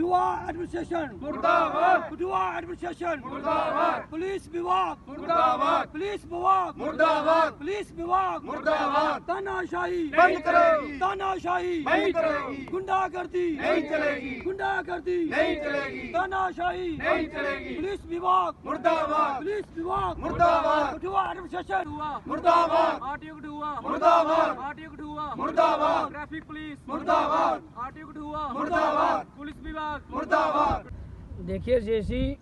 Kathua administration मुर्दाबाद, Kathua administration मुर्दाबाद, police विभाग मुर्दाबाद, पुलिस विभाग मुर्दाबाद, पुलिस विभाग मुर्दाबाद, तानाशाही बंद करेगी, तानाशाही नहीं चलेगी, गुंडागर्दी नहीं चलेगी, गुंडागर्दी नहीं चलेगी, तानाशाही नहीं चलेगी, पुलिस विभाग मुर्दाबाद, पुलिस विभाग मुर्दाबाद, कठुआ एडमिनिस्ट्रेशन मुर्दाबाद, आरटीओ कठुआ मुर्दाबाद, आरटीओ कठुआ मुर्दाबाद, ट्रैफिक पुलिस मुर्दाबाद, आरटीओ कठुआ मुर्दाबाद, पुलिस विभाग मुर्दाबाद। देखिए, जैसी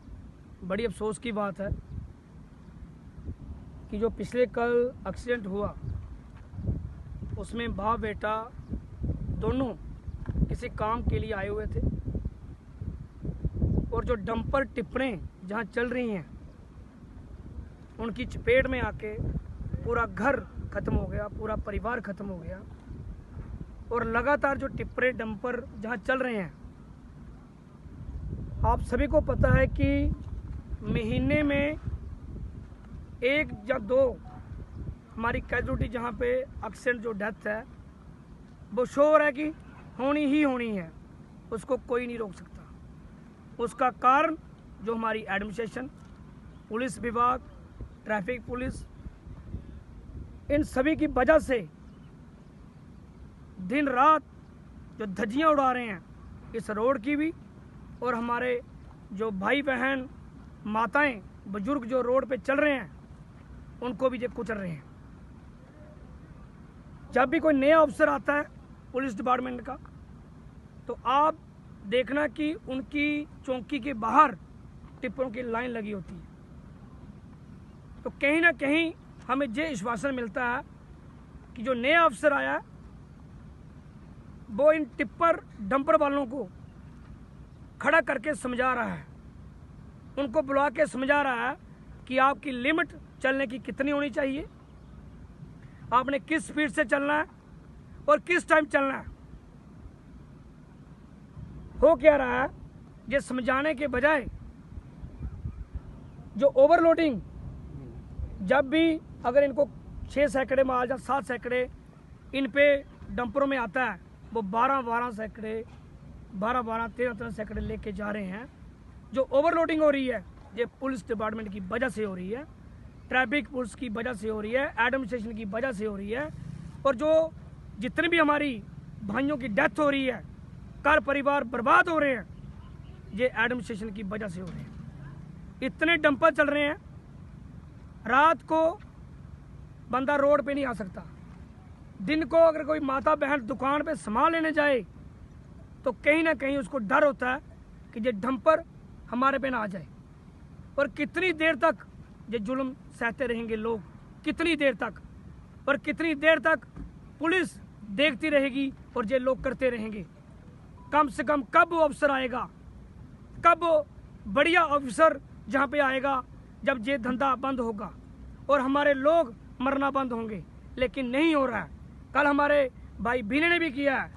बड़ी अफसोस की बात है कि जो पिछले कल एक्सीडेंट हुआ उसमें बाप बेटा दोनों किसी काम के लिए आए हुए थे और जो डंपर टिप्पणें जहां चल रही हैं उनकी चपेट में आके पूरा घर ख़त्म हो गया, पूरा परिवार ख़त्म हो गया। और लगातार जो टिप्परे डंपर जहां चल रहे हैं, आप सभी को पता है कि महीने में 1 या 2 हमारी कैजुअलिटी जहां पे एक्सीडेंट जो डेथ है वो श्योर है कि होनी ही होनी है, उसको कोई नहीं रोक सकता। उसका कारण जो हमारी एडमिनिस्ट्रेशन, पुलिस विभाग, ट्रैफिक पुलिस, इन सभी की वजह से दिन रात जो धज्जियां उड़ा रहे हैं इस रोड की भी, और हमारे जो भाई बहन माताएं बुजुर्ग जो रोड पे चल रहे हैं उनको भी ये कुचल रहे हैं। जब भी कोई नया अफसर आता है पुलिस डिपार्टमेंट का तो आप देखना कि उनकी चौकी के बाहर टिप्परों की लाइन लगी होती है। तो कहीं ना कहीं हमें ये आश्वासन मिलता है कि जो नया अफसर आया है वो इन टिप्पर डंपर वालों को खड़ा करके समझा रहा है, उनको बुला के समझा रहा है कि आपकी लिमिट चलने की कितनी होनी चाहिए, आपने किस स्पीड से चलना है और किस टाइम चलना है। हो क्या रहा है, ये समझाने के बजाय जो ओवरलोडिंग, जब भी अगर इनको 6 सैकड़े माल या 7 सैकड़े इन पे डंपरों में आता है, वो 12 सैकड़े 13 सैकड़े लेके जा रहे हैं। जो ओवरलोडिंग हो रही है ये पुलिस डिपार्टमेंट की वजह से हो रही है, ट्रैफिक पुलिस की वजह से हो रही है, एडमिनिस्ट्रेशन की वजह से हो रही है। और जो जितने भी हमारी भाइयों की डेथ हो रही है, घर परिवार बर्बाद हो रहे हैं, ये एडमिनिस्ट्रेशन की वजह से हो रहे हैं। इतने डंपर चल रहे हैं, रात को बंदा रोड पे नहीं आ सकता। दिन को अगर कोई माता बहन दुकान पे सामान लेने जाए तो कहीं ना कहीं उसको डर होता है कि ये डंपर हमारे पे ना आ जाए। और कितनी देर तक ये जुल्म सहते रहेंगे लोग, कितनी देर तक, और कितनी देर तक पुलिस देखती रहेगी और ये लोग करते रहेंगे। कम से कम कब वो अफसर आएगा, कब वो बढ़िया अफसर जहाँ पे आएगा, जब ये धंधा बंद होगा और हमारे लोग मरना बंद होंगे। लेकिन नहीं हो रहा है। कल हमारे भाई बीने ने भी किया है,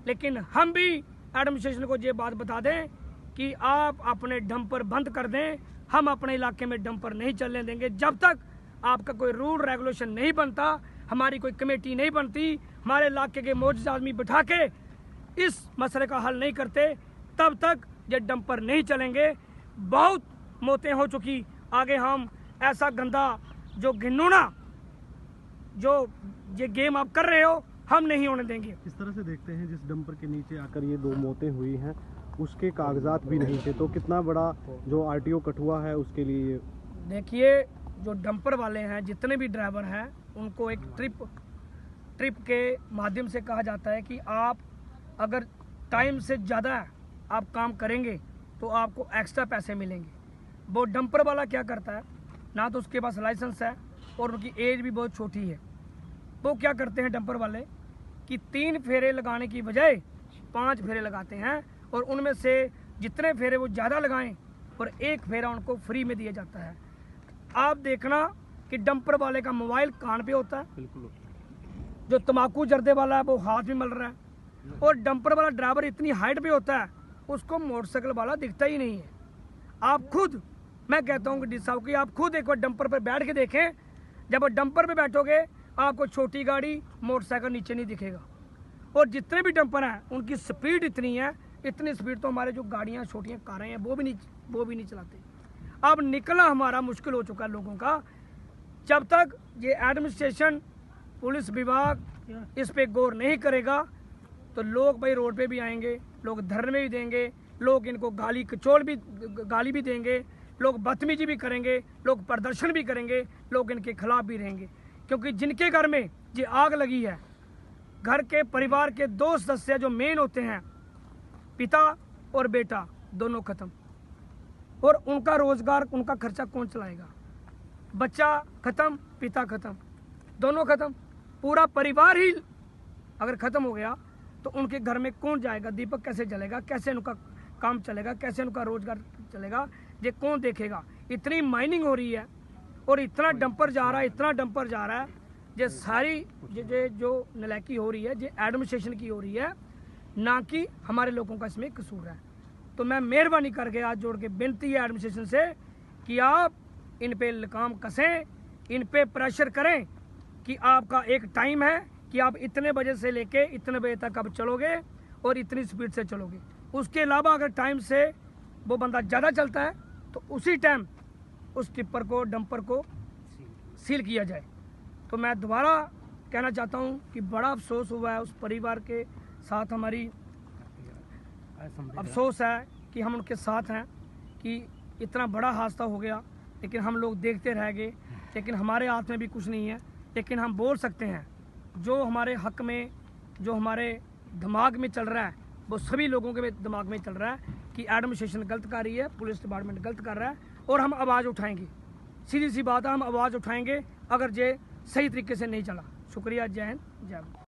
लेकिन हम भी एडमिनिस्ट्रेशन को ये बात बता दें कि आप अपने डंपर बंद कर दें। हम अपने इलाके में डंपर नहीं चलने देंगे जब तक आपका कोई रूल रेगुलेशन नहीं बनता, हमारी कोई कमेटी नहीं बनती, हमारे इलाके के मौजूद आदमी बिठा के इस मसले का हल नहीं करते, तब तक ये डंपर नहीं चलेंगे। बहुत मौतें हो चुकी, आगे हम ऐसा गंदा जो घिनौना जो ये गेम आप कर रहे हो हम नहीं होने देंगे। इस तरह से देखते हैं, जिस डंपर के नीचे आकर ये 2 मौतें हुई हैं उसके कागजात भी नहीं थे, तो कितना बड़ा जो आरटीओ कठुआ है उसके लिए। देखिए, जो डंपर वाले हैं, जितने भी ड्राइवर हैं, उनको एक ट्रिप के माध्यम से कहा जाता है कि आप अगर टाइम से ज़्यादा आप काम करेंगे तो आपको एक्स्ट्रा पैसे मिलेंगे। वो डंपर वाला क्या करता है, ना तो उसके पास लाइसेंस है और उनकी एज भी बहुत छोटी है। वो क्या करते हैं डंपर वाले कि 3 फेरे लगाने की बजाय 5 फेरे लगाते हैं, और उनमें से जितने फेरे वो ज़्यादा लगाएं और 1 फेरा उनको फ्री में दिया जाता है। आप देखना कि डंपर वाले का मोबाइल कान पे होता है, बिल्कुल। जो तम्बाकू जर्दे वाला है वो हाथ में मल रहा है, और डंपर वाला ड्राइवर इतनी हाइट पे होता है उसको मोटरसाइकिल वाला दिखता ही नहीं है। आप खुद, मैं कहता हूँ कि डी साहब कि आप खुद एक बार डंपर पर बैठ के देखें, जब आप डंपर पे बैठोगे आपको छोटी गाड़ी मोटरसाइकिल नीचे नहीं दिखेगा। और जितने भी डंपर हैं उनकी स्पीड इतनी है इतनी स्पीड तो हमारे जो गाड़ियाँ छोटियाँ कारें हैं वो भी नहीं चलाते। अब निकलना हमारा मुश्किल हो चुका है लोगों का। जब तक ये एडमिनिस्ट्रेशन, पुलिस विभाग इस पे गौर नहीं करेगा तो लोग भाई रोड पे भी आएंगे, लोग धरने भी देंगे, लोग इनको गाली भी देंगे, लोग बदतमीजी भी करेंगे, लोग प्रदर्शन भी करेंगे, लोग इनके खिलाफ भी रहेंगे। क्योंकि जिनके घर में ये आग लगी है, घर के परिवार के 2 सदस्य जो मेन होते हैं, पिता और बेटा दोनों खत्म, और उनका रोजगार, उनका खर्चा कौन चलाएगा? बच्चा खत्म, पिता खत्म, दोनों खत्म, पूरा परिवार ही अगर खत्म हो गया तो उनके घर में कौन जाएगा? दीपक कैसे जलेगा? कैसे उनका काम चलेगा? कैसे उनका रोजगार चलेगा? ये कौन देखेगा? इतनी माइनिंग हो रही है और इतना डंपर जा रहा है, ये सारी जो नलायकी हो रही है ये एडमिनिस्ट्रेशन की हो रही है, ना कि हमारे लोगों का इसमें कसूर है। तो मैं मेहरबानी करके हाथ जोड़ के विनती है एडमिनिस्ट्रेशन से कि आप इन पे लगाम कसें, इन पे प्रेशर करें कि आपका एक टाइम है कि आप इतने बजे से लेके इतने बजे तक आप चलोगे और इतनी स्पीड से चलोगे। उसके अलावा अगर टाइम से वो बंदा ज़्यादा चलता है तो उसी टाइम उस टिप्पर को, डंपर को सील किया जाए। तो मैं दोबारा कहना चाहता हूँ कि बड़ा अफसोस हुआ है, उस परिवार के साथ हमारी अफसोस है कि हम उनके साथ हैं कि इतना बड़ा हादसा हो गया, लेकिन हम लोग देखते रह गए। लेकिन हमारे हाथ में भी कुछ नहीं है, लेकिन हम बोल सकते हैं जो हमारे हक में, जो हमारे दिमाग में चल रहा है, वो सभी लोगों के दिमाग में चल रहा है कि एडमिनिस्ट्रेशन गलत कर रही है, पुलिस डिपार्टमेंट गलत कर रहा है, और हम आवाज़ उठाएंगे। सीधी सी बात है, हम आवाज़ उठाएंगे अगर ये सही तरीके से नहीं चला। शुक्रिया, जय हिंद, जय भारत।